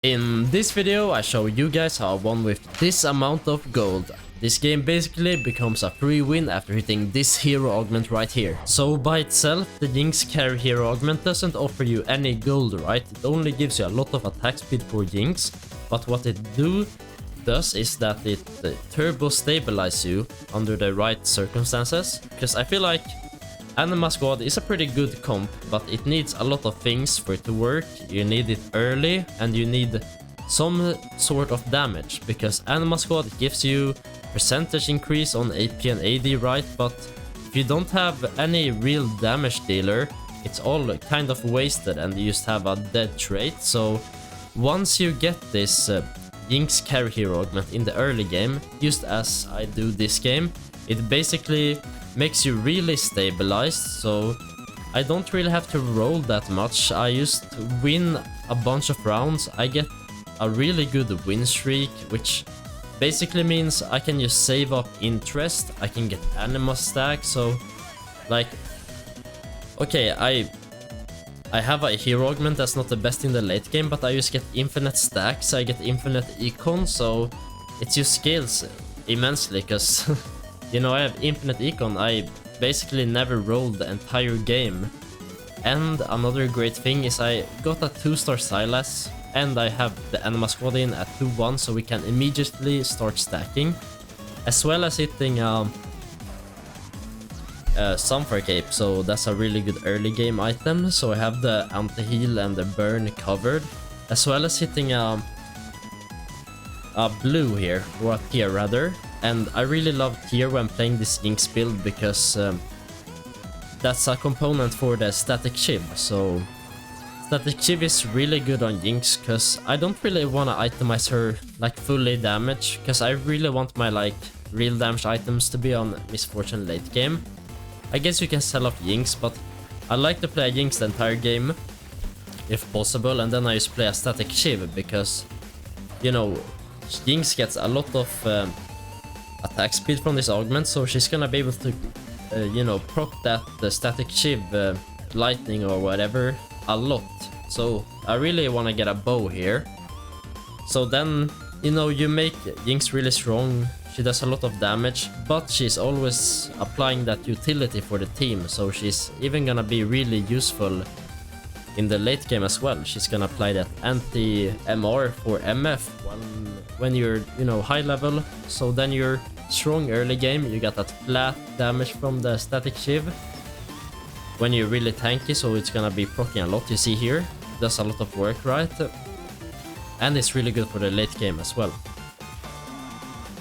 In this video I show you guys how I won with this amount of gold. This game basically becomes a free win after hitting this hero augment right here. So by itself, the Jinx carry hero augment doesn't offer you any gold, right? It only gives you a lot of attack speed for Jinx, but what it does is that it turbo stabilizes you under the right circumstances. Because I feel like Anima Squad is a pretty good comp, but it needs a lot of things for it to work. You need it early and you need some sort of damage, because Anima Squad gives you percentage increase on AP and AD, right? But if you don't have any real damage dealer, it's all kind of wasted and you just have a dead trait. So once you get this Jinx carry hero augment in the early game, just as I do this game, it basically makes you really stabilized, so I don't really have to roll that much. I just win a bunch of rounds. I get a really good win streak, which basically means I can just save up interest, I can get anima stack. So like, okay, I have a hero augment that's not the best in the late game, but I just get infinite stacks, I get infinite econ, so it just scales immensely, because you know, I have infinite econ. I basically never rolled the entire game. And another great thing is I got a 2-star Silas, and I have the Anima Squad in at 2-1, so we can immediately start stacking, as well as hitting Sunfire Cape, so that's a really good early game item. So I have the anti-heal and the burn covered, as well as hitting a blue here, or a tier rather. And I really love tier when playing this Jinx build, because that's a component for the static shiv. So static shiv is really good on Jinx, because I don't really want to itemize her like fully damage, because I really want my like real damage items to be on Misfortune late game. I guess you can sell off Jinx, but I like to play Jinx the entire game if possible, and then I just play a static shiv, because you know Jinx gets a lot of attack speed from this augment, so she's gonna be able to you know, proc that the static shiv lightning or whatever a lot. So I really want to get a bow here. So then, you know, you make Jinx really strong. She does a lot of damage, but she's always applying that utility for the team, so she's even gonna be really useful in the late game as well. She's gonna apply that anti-MR for MF when you're, you know, high level. So then you're strong early game, you got that flat damage from the static shiv. When you're really tanky, so it's gonna be proccing a lot. You see here, does a lot of work, right? And it's really good for the late game as well.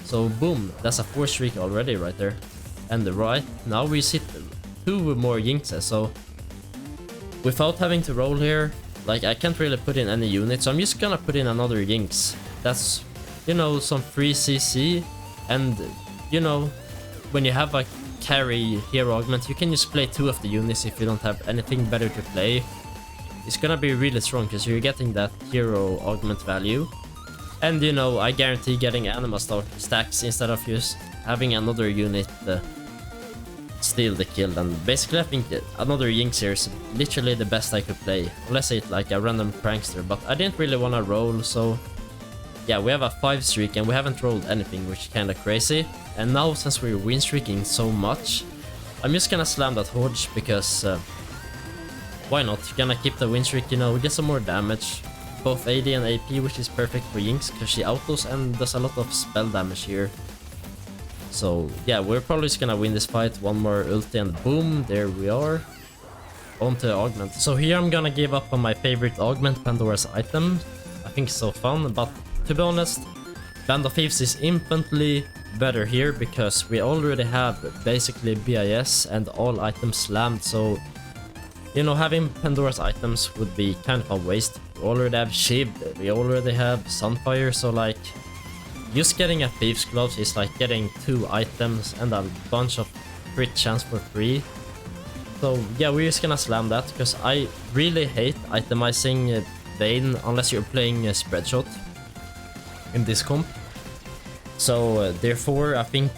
So boom, that's a 4 streak already right there. And right now we sit 2 more Jinxes, so without having to roll here, like I can't really put in any units, so I'm just gonna put in another Jinx. That's, you know, some free CC, and you know, when you have a carry hero augment, you can just play 2 of the units if you don't have anything better to play. It's gonna be really strong because you're getting that hero augment value. And you know, I guarantee getting anima stacks instead of just having another unit steal the kill. And basically I think another Jinx here is literally the best I could play, unless it's like a random prankster, but I didn't really want to roll. So yeah, we have a 5 streak and we haven't rolled anything, which is kinda crazy. And now since we're win streaking so much, I'm just gonna slam that Hodge, because why not? Gonna keep the win streak, you know, get some more damage, both AD and AP, which is perfect for Jinx because she autos and does a lot of spell damage here. So yeah, we're probably just gonna win this fight. One more ulti and boom, there we are. On to Augment. So here I'm gonna give up on my favorite Augment, Pandora's item. I think it's so fun, but to be honest, Band of Thieves is infinitely better here, because we already have basically BIS and all items slammed. So you know, having Pandora's items would be kind of a waste. We already have Shiv, we already have Sunfire, so like just getting a Thieves Gloves is like getting 2 items and a bunch of crit chance for free. So yeah, we're just gonna slam that, because I really hate itemizing Vayne unless you're playing Spreadshot in this comp. So therefore I think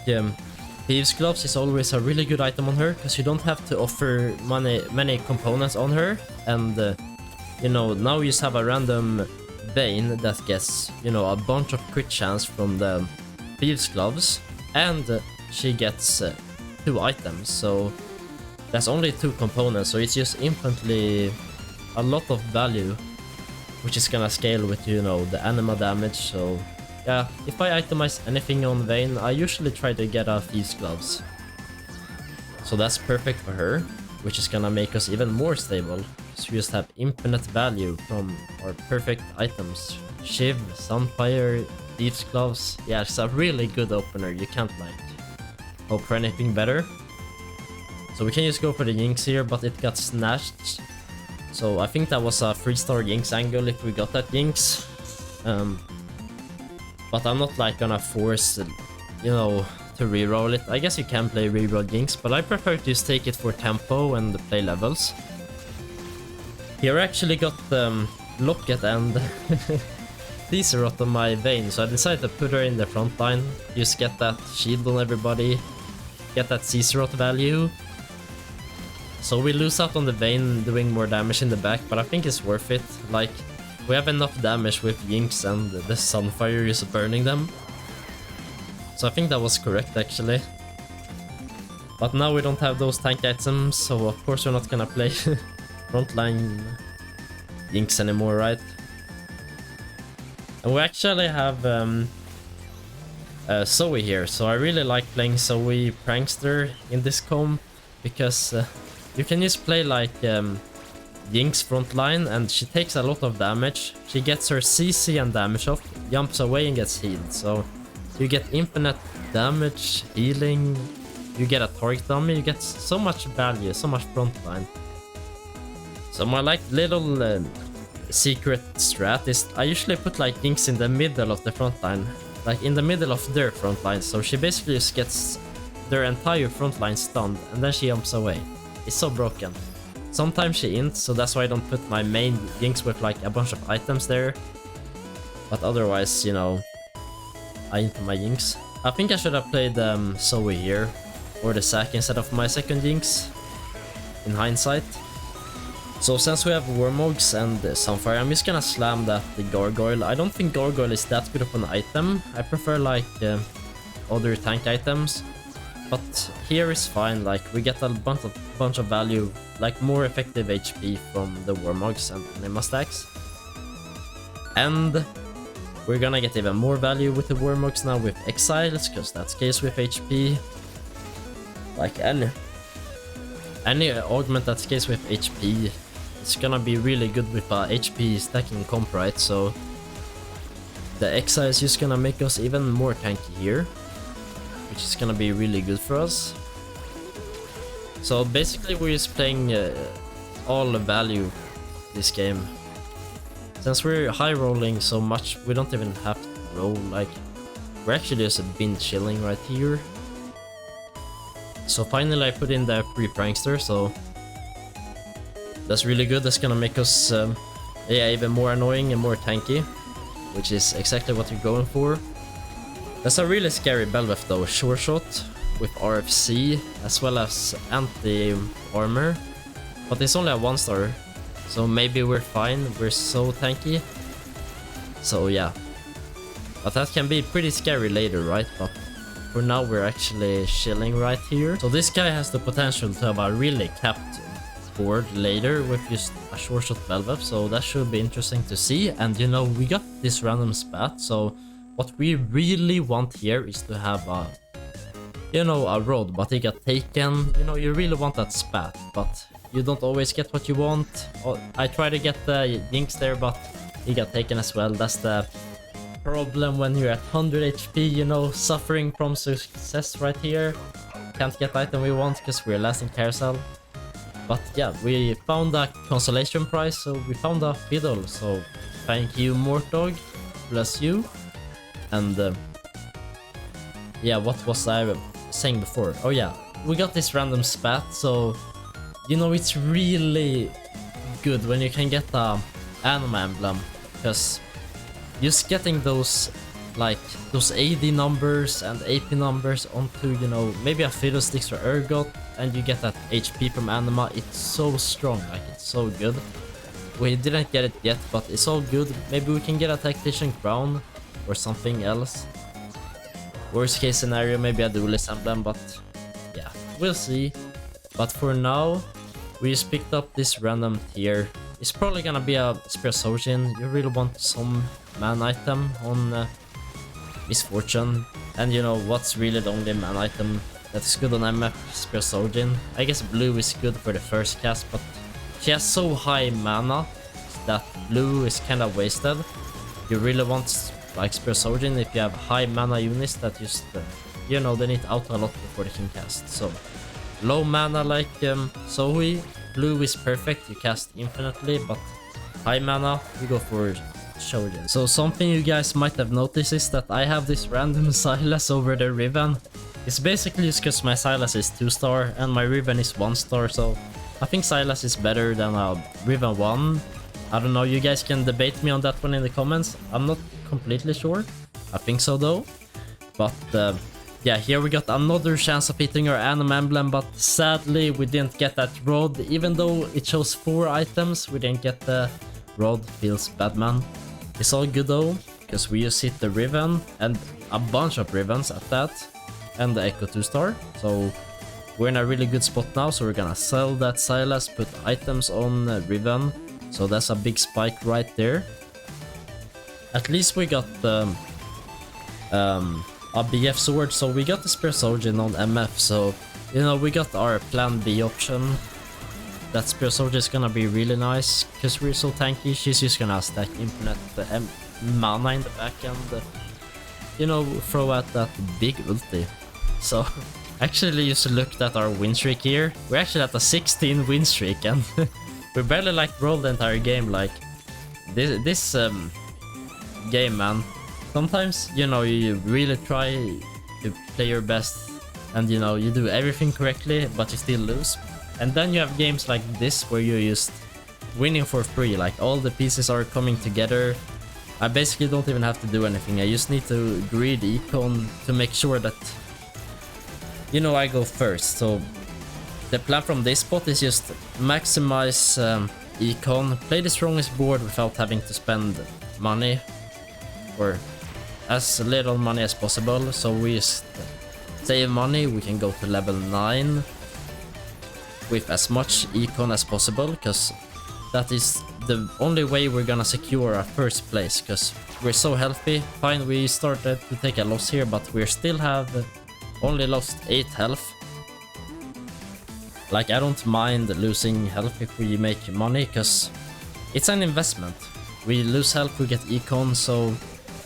Thieves Gloves is always a really good item on her, because you don't have to offer many components on her, and you know, now you just have a random Vayne that gets, you know, a bunch of crit chance from the Thieves gloves, and she gets 2 items, so that's only 2 components, so it's just infinitely a lot of value, which is gonna scale with, you know, the anima damage. So yeah, if I itemize anything on Vayne, I usually try to get a Thieves gloves. So that's perfect for her, which is gonna make us even more stable, because we just have infinite value from our perfect items. Shiv, Sunfire, Thieves gloves. Yeah, it's a really good opener, you can't like hope for anything better. So we can just go for the Jinx here, but it got snatched. So I think that was a 3-star Jinx angle if we got that Jinx. But I'm not like gonna force, you know, to reroll it. I guess you can play reroll Jinx, but I prefer to just take it for tempo and play levels. Here I actually got Locket and Teaserot on my Vayne, so I decided to put her in the front line. Just get that shield on everybody, get that Teaserot value. So we lose out on the Vayne doing more damage in the back, but I think it's worth it. Like, we have enough damage with Jinx and the Sunfire is burning them. So I think that was correct actually. But now we don't have those tank items, so of course we're not gonna play frontline Jinx anymore, right? And we actually have Zoe here, so I really like playing Zoe Prankster in this comp, because you can just play like Jinx frontline and she takes a lot of damage. She gets her CC and damage off, jumps away and gets healed. So you get infinite damage, healing, you get a target dummy, you get so much value, so much frontline. So my like little secret strat is I usually put like Jinx in the middle of the frontline, like in the middle of their frontline. So she basically just gets their entire frontline stunned and then she jumps away. It's so broken. Sometimes she ints, so that's why I don't put my main Jinx with like a bunch of items there. But otherwise, you know, I int my Jinx. I think I should have played Zoe here, or the Zac instead of my second Jinx, in hindsight. So since we have Wormogs and Sunfire, I'm just gonna slam that the Gargoyle. I don't think Gargoyle is that good of an item. I prefer like other tank items. But here is fine, like we get a bunch of value, like more effective HP from the Wormogs and Anima stacks. And we're gonna get even more value with the Wormogs now with Exiles, because that's case with HP. Like any augment that's case with HP, it's gonna be really good with HP stacking comp, right? So the Exile is just gonna make us even more tanky here, which is gonna be really good for us. So basically we're just playing all the value this game. Since we're high rolling so much, we don't even have to roll, like we're actually just been chilling right here. So finally I put in the free prankster, so that's really good. That's gonna make us yeah, even more annoying and more tanky, which is exactly what you're going for. That's a really scary Belveth though, sure shot with RFC as well as anti-armor, but it's only a 1-star, so maybe we're fine, we're so tanky. So yeah, but that can be pretty scary later, right? But for now we're actually chilling right here. So this guy has the potential to have a really capped board later with just a short shot Belveth, so that should be interesting to see. And you know, we got this random spat, so what we really want here is to have a, you know, a rod, but he got taken. You know, you really want that spat, but you don't always get what you want. I try to get the Jinx there, but he got taken as well. That's the problem when you're at 100 HP, you know, suffering from success right here. Can't get the item we want because we're last in carousel. But yeah, we found a consolation prize, so we found a fiddle. So thank you, Mortdog. Bless you. And yeah, what was I saying before? Oh yeah, we got this random spat, so you know, it's really good when you can get a anima emblem, because just getting those, like those AD numbers and AP numbers onto, you know, maybe a Fiddlesticks or Urgot, and you get that HP from anima, it's so strong, like it's so good. We didn't get it yet, but it's all good. Maybe we can get a Tactician Crown or something else. Worst case scenario, maybe a Duelist Emblem, but yeah, we'll see. But for now, we just picked up this random tier. It's probably gonna be a Spear Sojin. You really want some man item on Misfortune. And you know what's really the only man item that's good on MF? Spear Sojin. I guess blue is good for the first cast, but she has so high mana that blue is kinda wasted. You really want like Spear Sojin if you have high mana units that just, you know, they need to auto a lot before they can cast. So low mana like Zoe, blue is perfect, you cast infinitely, but high mana, you go for Shojin. So something you guys might have noticed is that I have this random Silas over the Riven. It's basically just because my Silas is 2-star and my Riven is 1-star, so I think Silas is better than a Riven 1. I don't know, you guys can debate me on that one in the comments. I'm not completely sure. I think so though. But yeah, here we got another chance of hitting our Anima emblem, but sadly we didn't get that rod. Even though it shows 4 items, we didn't get the rod. Feels bad, man. It's all good though, because we just hit the Riven and a bunch of Rivens at that, and the Echo 2-star. So we're in a really good spot now, so we're gonna sell that Silas, put items on Riven. So that's a big spike right there. At least we got a BF sword, so we got the Spear Sojin on MF, so you know we got our plan B option. That Spear Soldier is gonna be really nice, because we're so tanky. She's just gonna stack infinite mana in the back and, you know, throw out that big ulti. So, actually just looked at our win streak here. We're actually at a 16 win streak, and we barely like rolled the entire game. Like, this game, man. Sometimes, you know, you really try to play your best, and you know, you do everything correctly, but you still lose. And then you have games like this where you're just winning for free, like all the pieces are coming together. I basically don't even have to do anything, I just need to greed econ to make sure that, you know, I go first. So the plan from this spot is just maximize econ, play the strongest board without having to spend money, or as little money as possible. So we just save money, we can go to level 9 with as much econ as possible, because that is the only way we're gonna secure our first place, because we're so healthy. Fine, we started to take a loss here, but we still have only lost 8 health. Like, I don't mind losing health if we make money, because it's an investment. We lose health, we get econ, so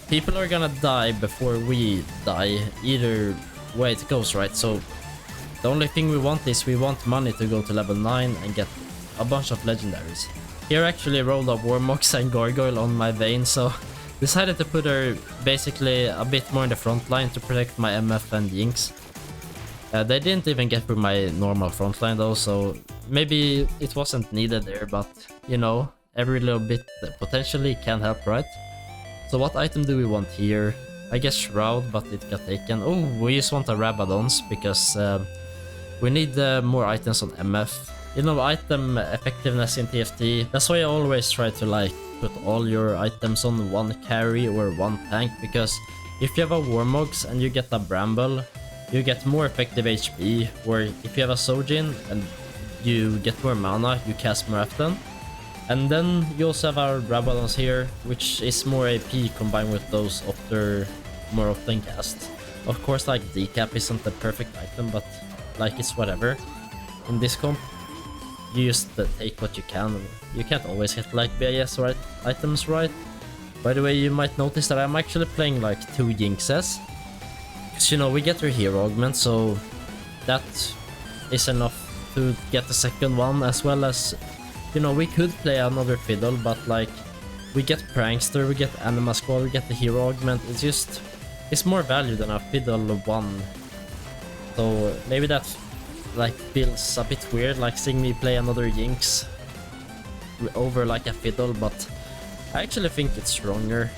people are gonna die before we die, either way it goes, right? So the only thing we want is we want money to go to level 9 and get a bunch of legendaries. Here I actually rolled a Warmox and Gargoyle on my Vayne, so decided to put her basically a bit more in the front line to protect my MF and Jinx. They didn't even get through my normal front line though, so maybe it wasn't needed there, but you know, every little bit potentially can help, right? So what item do we want here? I guess Shroud, but it got taken. Oh, we just want a Rabadons, because we need more items on MF. You know, item effectiveness in TFT. That's why I always try to like put all your items on one carry or one tank, because if you have a Warmogs and you get a Bramble, you get more effective HP, or if you have a Sojin and you get more mana, you cast more often. And then you also have our Rabadons here, which is more AP combined with those more often cast. Of course, like Decap isn't the perfect item, but like it's whatever. In this comp, you just take what you can. You can't always hit like BIS or items, right? By the way, you might notice that I'm actually playing like 2 Jinxes. Because, you know, we get our hero augment, so that is enough to get the second one, as well as, you know, we could play another Fiddle, but like, we get Prankster, we get Anima Squad, we get the hero augment. It's just, it's more value than a Fiddle 1. So maybe that like feels a bit weird, like seeing me play another Jinx over like a Fiddle, but I actually think it's stronger.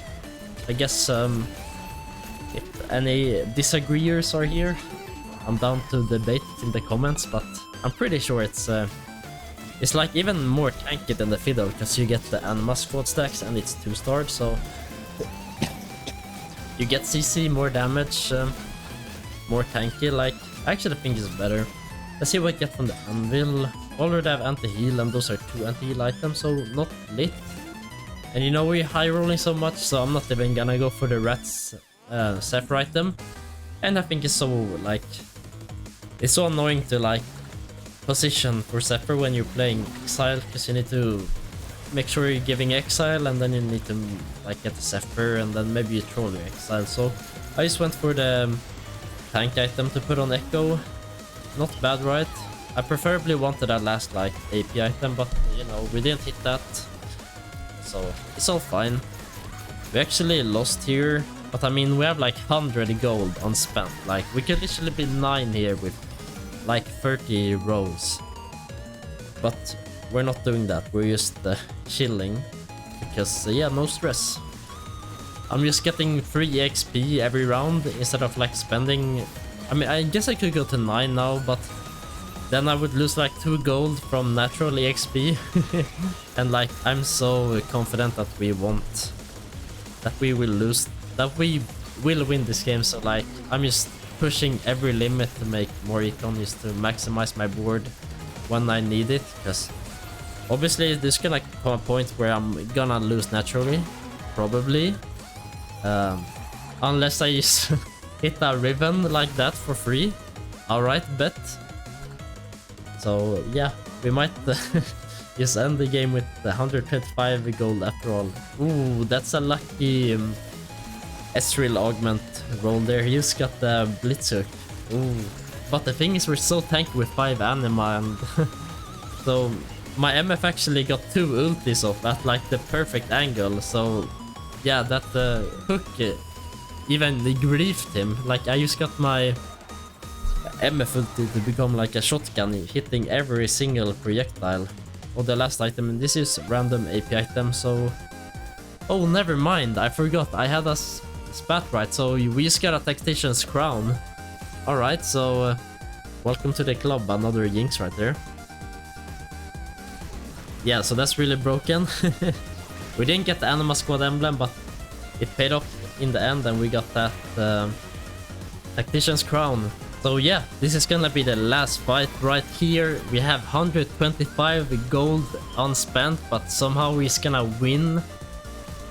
I guess if any disagreeers are here, I'm down to debate in the comments, but I'm pretty sure it's It's like even more tanky than the Fiddle, because you get the Anima squad stacks and it's 2-star, so you get CC, more damage, more tanky. Like, I actually think it's better. Let's see what we get from the Anvil. Already have anti-heal, and those are 2 anti-heal items, so not lit. And you know, we're high rolling so much, so I'm not even gonna go for the Rats Zephyr item. And I think it's so, like, it's so annoying to, like, position for Zephyr when you're playing Exile, because you need to make sure you're giving Exile, and then you need to, like, get the Zephyr, and then maybe you troll your Exile. So I just went for the tank item to put on Echo. Not bad, right? I preferably wanted that last, like, AP item, but, you know, we didn't hit that. So it's all fine. We actually lost here, but I mean, we have like 100 gold unspent. Like, we could literally be 9 here with like 30 rolls. But we're not doing that. We're just chilling, because yeah, no stress. I'm just getting 3 XP every round instead of like spending. I mean, I guess I could go to 9 now, but then I would lose like 2 gold from natural EXP. And like, I'm so confident that we won't, that we will lose, that we will win this game. So like, I'm just pushing every limit to make more econ, just to maximize my board when I need it, because obviously there's gonna come a point where I'm gonna lose naturally, probably, unless I just hit a Riven like that for free. Alright, bet. So yeah, we might just end the game with 125 gold after all. Ooh, that's a lucky Ezreal Augment roll there. He just got the Blitzhook. Ooh. But the thing is, we're so tanky with 5 Anima, and so my MF actually got 2 ultis off at like the perfect angle. So yeah, that hook even griefed him. Like, I just got my MF ulti to become like a shotgun, hitting every single projectile. Oh, the last item, and this is random AP item, so... Oh, never mind, I forgot, I had a spat right, so we just got a Tactician's Crown. Alright, so welcome to the club, another Jinx right there. Yeah, so that's really broken. We didn't get the Anima Squad emblem, but it paid off in the end, and we got that Tactician's Crown. So yeah, this is gonna be the last fight right here. We have 125 gold unspent, but somehow we're gonna win.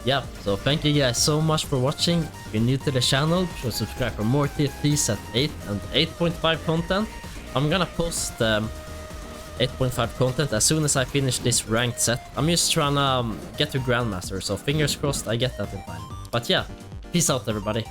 Yeah, so thank you guys so much for watching. If you're new to the channel, be sure to subscribe for more TFTs at 8 and 8.5 content. I'm gonna post 8.5 content as soon as I finish this ranked set. I'm just trying to get to Grandmaster, so fingers crossed I get that in time. But yeah, peace out everybody.